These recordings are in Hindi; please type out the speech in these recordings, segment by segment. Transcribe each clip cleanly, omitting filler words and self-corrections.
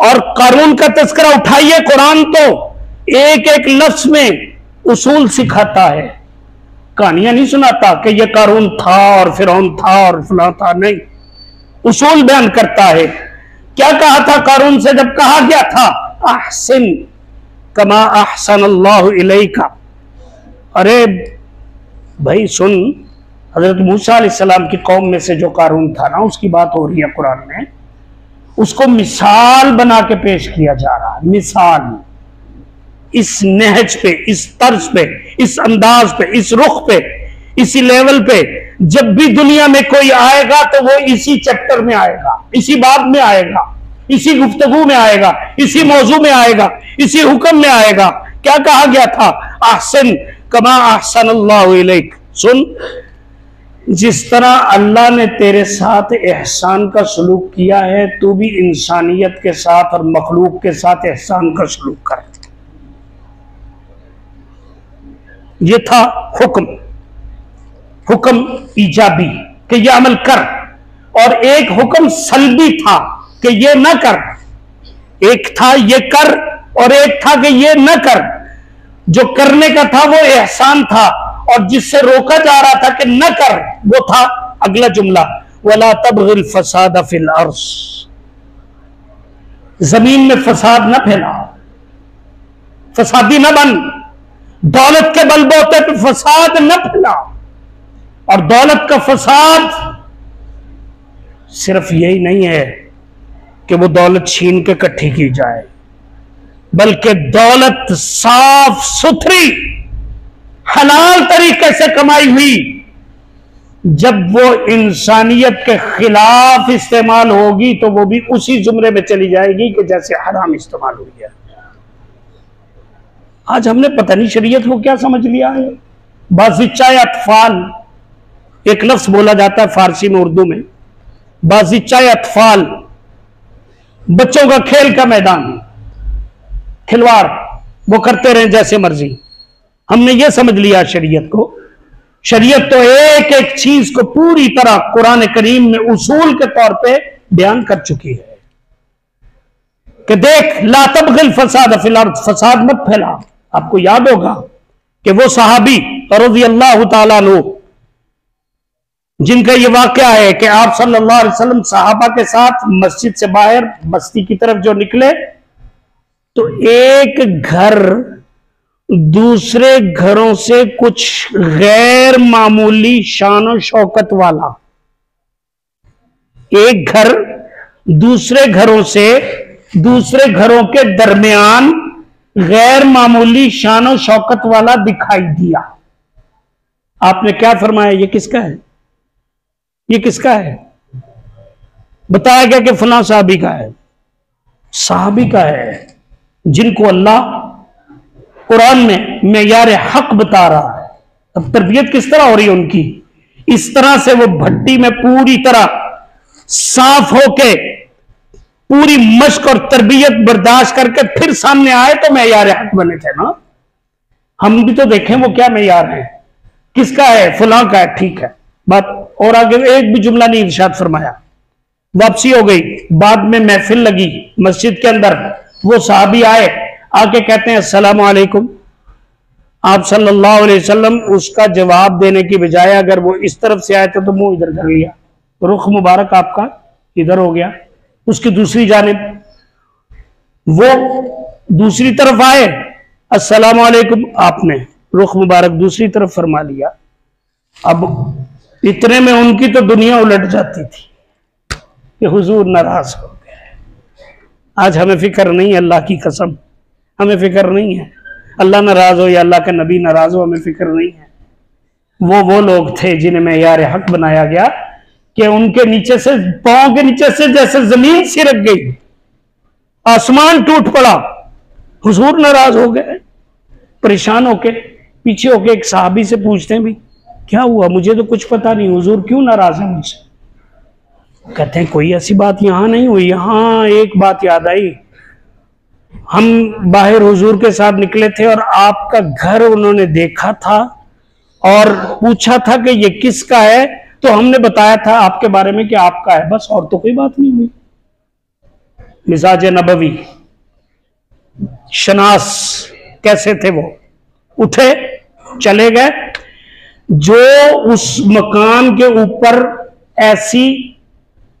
और कारून का तस्करा उठाइए, कुरान तो एक एक लफ्ज में उसूल सिखाता है, कहानियां नहीं सुनाता कि ये कारून था और फिरौन था और फलां था, नहीं, उसूल बयान करता है। क्या कहा था कारून से जब कहा गया था अहसिन कमा अहसन अल्लाहु इलैका? अरे भाई सुन, हजरत मूसा अलैहिस्सलाम की कौम में से जो कारून था ना, उसकी बात हो रही है कुरान में, उसको मिसाल बना के पेश किया जा रहा है। मिसाल इस नहज पे, इस तर्ज पे, इस अंदाज पे, इस रुख पे, इसी लेवल पे जब भी दुनिया में कोई आएगा तो वो इसी चैप्टर में आएगा, इसी बाब में आएगा, इसी गुफ्तगू में आएगा, इसी मौजू में आएगा, इसी हुक्म में आएगा। क्या कहा गया था? अहसन कमा अहसन अल्लाहु इलैक। सुन, जिस तरह अल्लाह ने तेरे साथ एहसान का सलूक किया है, तू भी इंसानियत के साथ और मखलूक के साथ एहसान का सलूक कर। ये था हुक्म, हुक्म ईजाबी कि ये अमल कर, और एक हुक्म सल्बी था कि ये न कर। एक था ये कर और एक था कि ये न कर। जो करने का था वो एहसान था, और जिससे रोका जा रहा था कि न कर वो था अगला जुमला, वला तबगिल फसाद फिल अर्श, जमीन में फसाद न फैला, फसादी न बन, दौलत के बलबूते पे फसाद न फैला। और दौलत का फसाद सिर्फ यही नहीं है कि वो दौलत छीन के इकट्ठी की जाए, बल्कि दौलत साफ सुथरी हलाल तरीके से कमाई हुई जब वो इंसानियत के खिलाफ इस्तेमाल होगी तो वो भी उसी जुमरे में चली जाएगी कि जैसे हराम इस्तेमाल हुई है। आज हमने पता नहीं शरीयत को क्या समझ लिया है। बाज़िच्चा अतफाल एक लफ्ज बोला जाता है फारसी में, उर्दू में, बाज़िच्चा अतफाल, बच्चों का खेल का मैदान, खिलवाड़, वो करते रहे जैसे मर्जी। हमने ये समझ लिया शरीयत को। शरीयत तो एक एक चीज को पूरी तरह कुरान करीम में उसूल के तौर पे बयान कर चुकी है कि देख, ला तबगिल फसाद फिल अर्द, फसाद मत फैला। आपको याद होगा कि वो सहाबी रज़ी अल्लाह तआला अन्हु जिनका ये वाकया है कि आप सल्लल्लाहु अलैहि वसल्लम सहाबा के साथ मस्जिद से बाहर बस्ती की तरफ जो निकले तो एक घर दूसरे घरों से कुछ गैर मामूली शान और शौकत वाला, एक घर दूसरे घरों से, दूसरे घरों के दरमियान गैर मामूली शान और शौकत वाला दिखाई दिया। आपने क्या फरमाया? ये किसका है? ये किसका है? बताया गया कि फलां साहबी का है। साहबी का है जिनको अल्लाह कुरान में मेयार हक बता रहा है। अब तरबियत किस तरह हो रही है उनकी? इस तरह से वो भट्टी में पूरी तरह साफ होके पूरी मश्क और तरबियत बर्दाश्त करके फिर सामने आए तो मेयार हक बने थे ना। हम भी तो देखें वो क्या मेयार है, किसका है? फलां का है, ठीक है, बात। और आगे एक भी जुमला नहीं इरशाद फरमाया। वापसी हो गई, बाद में महफिल लगी मस्जिद के अंदर, वो साहबी आए, आके कहते हैं अस्सलाम वालेकुम। आप सल्लल्लाहु अलैहि वसल्लम उसका जवाब देने की बजाय अगर वो इस तरफ से आए थे तो मुंह इधर कर लिया, रुख मुबारक आपका इधर हो गया। उसकी दूसरी जानिब वो दूसरी तरफ आए, अस्सलाम वालेकुम, आपने रुख मुबारक दूसरी तरफ फरमा लिया। अब इतने में उनकी तो दुनिया उलट जाती थी कि हुजूर नाराज हो गए। आज हमें फिक्र नहीं है, अल्लाह की कसम हमें फिक्र नहीं है। अल्लाह नाराज हो या अल्लाह का नबी नाराज हो, हमें फिक्र नहीं है। वो लोग थे जिन्हें मेयार हक बनाया गया कि उनके नीचे से, पांव के नीचे से जैसे जमीन सिरक गई, आसमान टूट पड़ा। हुजूर नाराज हो गए, परेशान होके पीछे होके एक साहबी से पूछते हैं, भी क्या हुआ? मुझे तो कुछ पता नहीं, हुजूर क्यों नाराज है मुझसे? कहते हैं कोई ऐसी बात यहां नहीं हुई। यहां एक बात याद आई, हम बाहर हुजूर के साथ निकले थे और आपका घर उन्होंने देखा था और पूछा था कि ये किसका है, तो हमने बताया था आपके बारे में कि आपका है, बस, और तो कोई बात नहीं हुई। मिजाज नबवी, शनास कैसे थे वो। उठे, चले गए। जो उस मकान के ऊपर ऐसी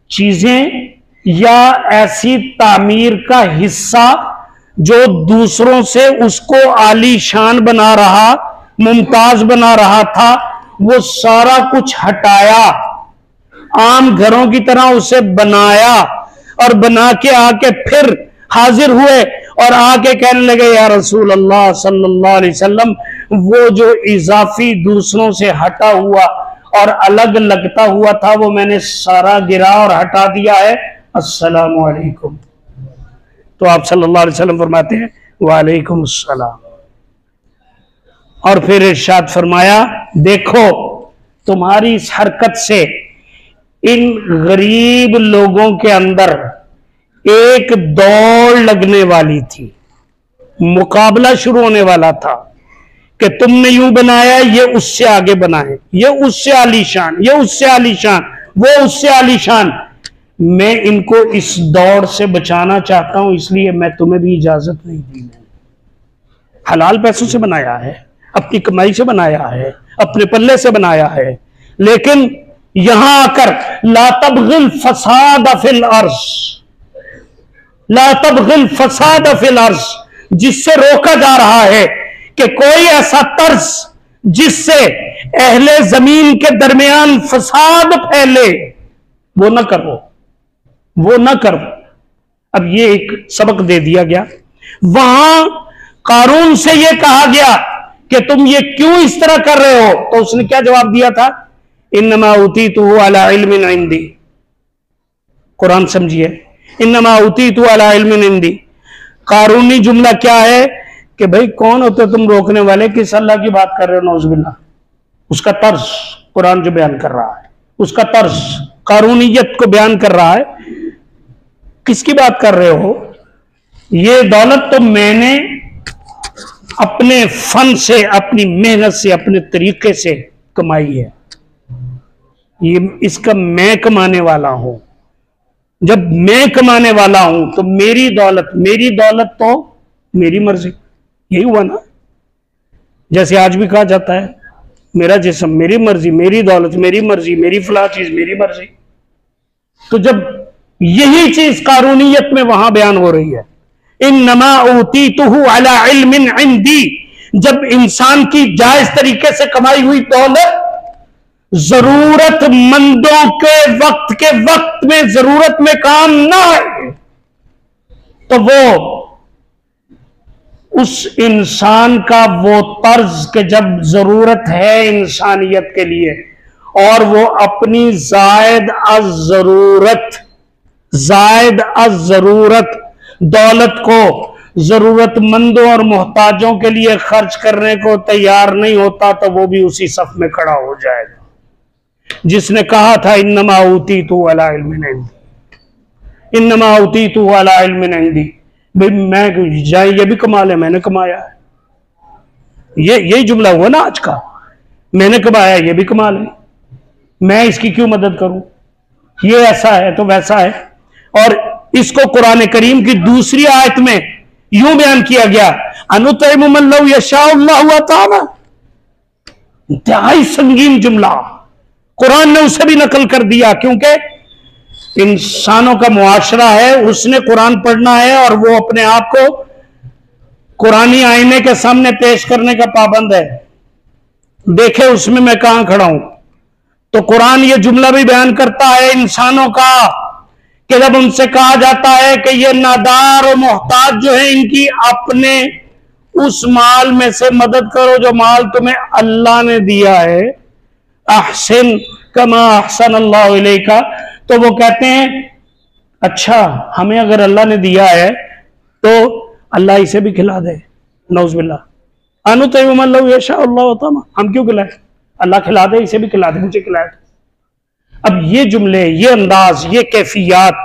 चीजें या ऐसी तामीर का हिस्सा जो दूसरों से उसको आलीशान बना रहा, मुमताज बना रहा था, वो सारा कुछ हटाया, आम घरों की तरह उसे बनाया और बना के आके फिर हाजिर हुए और आके कहने लगे, या रसूल अल्लाह सल्लल्लाहु अलैहि वसल्लम, वो जो इजाफी दूसरों से हटा हुआ और अलग लगता हुआ था वो मैंने सारा गिरा और हटा दिया है, अस्सलामु अलैकुम। तो आप सल्लल्लाहु अलैहि वसल्लम फरमाते हैं वालेकुम अस्सलाम। और फिर इरशाद फरमाया, देखो तुम्हारी इस हरकत से इन गरीब लोगों के अंदर एक दौड़ लगने वाली थी, मुकाबला शुरू होने वाला था कि तुमने यूं बनाया, ये उससे आगे बनाए, ये उससे आलीशान, ये उससे आलीशान, वो उससे आलीशान। मैं इनको इस दौड़ से बचाना चाहता हूं, इसलिए मैं तुम्हें भी इजाजत नहीं दी। मैंने हलाल पैसों से बनाया है, अपनी कमाई से बनाया है, अपने पल्ले से बनाया है, लेकिन यहां आकर ला तबगिल फसाद फिल अर्ज, ला तबगिल फसाद फिल अर्ज, जिससे रोका जा रहा है कि कोई ऐसा तर्ज जिससे अहले जमीन के दरमियान फसाद फैले, वो न करो, वो न करो। अब ये एक सबक दे दिया गया। वहां कारून से ये कहा गया कि तुम ये क्यों इस तरह कर रहे हो, तो उसने क्या जवाब दिया था, इन्नमा उतीतु अला इल्मिन इंदी। कुरान समझिए, इन्नमा उतीतु अला इल्मिन इंदी। कारूनी जुमला क्या है कि भाई कौन होते तुम रोकने वाले, किस अल्लाह की बात कर रहे हो, नौजुबिल्लाह। उसका तर्ज कुरान जो बयान कर रहा है, उसका तर्ज कारूनियत को बयान कर रहा है। किसकी बात कर रहे हो, ये दौलत तो मैंने अपने फन से, अपनी मेहनत से, अपने तरीके से कमाई है, ये इसका मैं कमाने वाला हूं। जब मैं कमाने वाला हूं तो मेरी दौलत तो मेरी मर्जी। यही हुआ ना, जैसे आज भी कहा जाता है मेरा जिस्म मेरी मर्जी, मेरी दौलत मेरी मर्जी, मेरी फला चीज मेरी मर्जी। तो जब यही चीज कारूनियत में वहां बयान हो रही है, इन्नमा ऊतीतुहु अला इल्मिन इंदी, जब इंसान की जायज तरीके से कमाई हुई दौलत जरूरतमंदों के वक्त में जरूरत में काम ना आए, तो वो उस इंसान का वो तर्ज के जब जरूरत है इंसानियत के लिए और वो अपनी जायद अज जरूरत दौलत को जरूरतमंदों और मोहताजों के लिए खर्च करने को तैयार नहीं होता, तो वो भी उसी सफ में खड़ा हो जाएगा जिसने कहा था इन्नमा ऊतीतु अला इल्मिन इंदी, इन्नमा ऊतीतु अला इल्मिन इंदी। भाई मैं जाए ये भी कमा ले, मैंने कमाया है, यही जुमला हुआ ना आज का, मैंने कमाया ये भी कमा ले, मैं इसकी क्यों मदद करूं, ये ऐसा है तो वैसा है। और इसको कुरान करीम की दूसरी आयत में यूं बयान किया गया, अनुतइमु मन लौ यशाअल्लाहु तआला। इंतहाई संगीन जुमला कुरान ने उसे भी नकल कर दिया, क्योंकि इंसानों का मुआशरा है, उसने कुरान पढ़ना है और वो अपने आप को कुरानी आईने के सामने पेश करने का पाबंद है, देखे उसमें मैं कहां खड़ा हूं। तो कुरान ये जुमला भी बयान करता है इंसानों का कि जब उनसे कहा जाता है कि ये नादार और मोहताज जो है, इनकी अपने उस माल में से मदद करो जो माल तुम्हें अल्लाह ने दिया है, अहसिन कमा अहसन अल्लाहु इलैका। तो वो कहते हैं अच्छा हमें अगर अल्लाह ने दिया है तो अल्लाह इसे भी खिला दे, नौजुबिल्लाह। अनुतइमु मन लौ यशाअल्लाहु तआला, हम क्यों खिलाए, अल्लाह खिला दे, इसे भी खिला दे, मुझे खिलाए। अब ये जुमले, ये अंदाज, ये कैफियत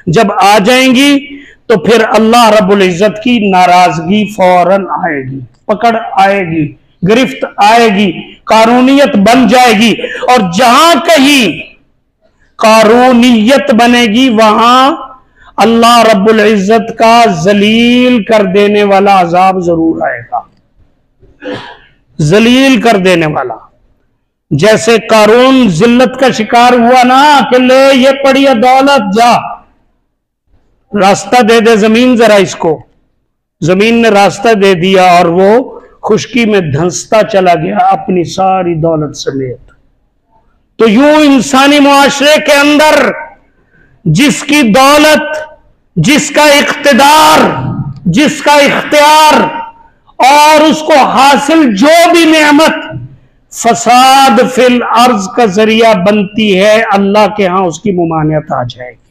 जब आ जाएंगी तो फिर अल्लाह रब्बुल इज्जत की नाराजगी फौरन आएगी, पकड़ आएगी, गिरफ्त आएगी, कानूनियत बन जाएगी। और जहां कहीं कानूनियत बनेगी वहां अल्लाह रब्बुल इज्जत का जलील कर देने वाला अजाब जरूर आएगा, जलील कर देने वाला। जैसे कारून जिल्लत का शिकार हुआ ना कि ले ये पड़ी है दौलत, जा रास्ता दे दे जमीन जरा इसको। जमीन ने रास्ता दे दिया और वो खुशकी में धंसता चला गया अपनी सारी दौलत समेत। तो यूं इंसानी मुआशरे के अंदर जिसकी दौलत, जिसका इख्तिदार, जिसका इख्तियार और उसको हासिल जो भी नेमत फसाद फिल अर्ज का जरिया बनती है, अल्लाह के यहां उसकी मुमानियत आ जाएगी।